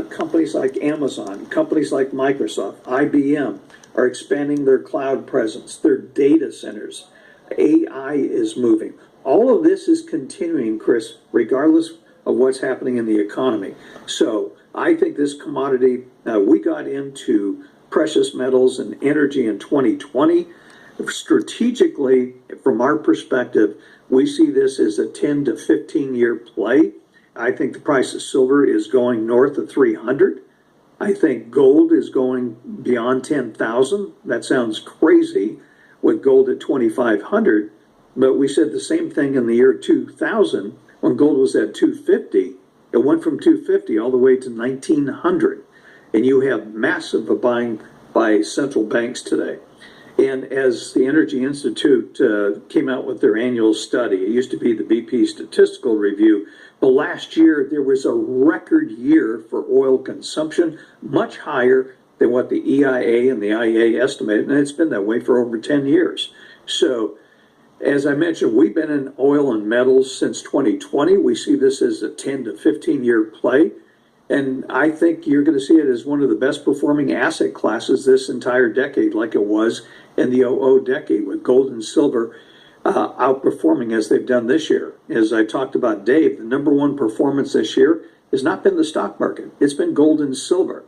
companies like Amazon, companies like Microsoft, IBM are expanding their cloud presence, their data centers. AI is moving. All of this is continuing, Chris, regardless of what's happening in the economy. So I think this commodity, we got into precious metals and energy in 2020. Strategically, from our perspective, we see this as a 10 to 15 year play. I think the price of silver is going north of 300. I think gold is going beyond 10,000. That sounds crazy with gold at 2,500, but we said the same thing in the year 2000 when gold was at 250. It went from 250 all the way to 1,900, and you have massive buying by central banks today. And as the Energy Institute came out with their annual study, it used to be the BP Statistical Review, but last year there was a record year for oil consumption, much higher than what the EIA and the IEA estimated, and it's been that way for over 10 years. So, as I mentioned, we've been in oil and metals since 2020. We see this as a 10 to 15 year play. And I think you're going to see it as one of the best performing asset classes this entire decade, like it was in the 00 decade, with gold and silver outperforming as they've done this year. As I talked about, Dave, the number one performance this year has not been the stock market. It's been gold and silver.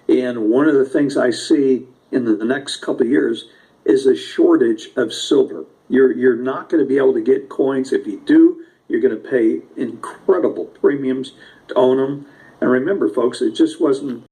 And one of the things I see in the next couple of years is a shortage of silver. You're not going to be able to get coins. If you do, you're going to pay incredible premiums to own them. And remember, folks, it just wasn't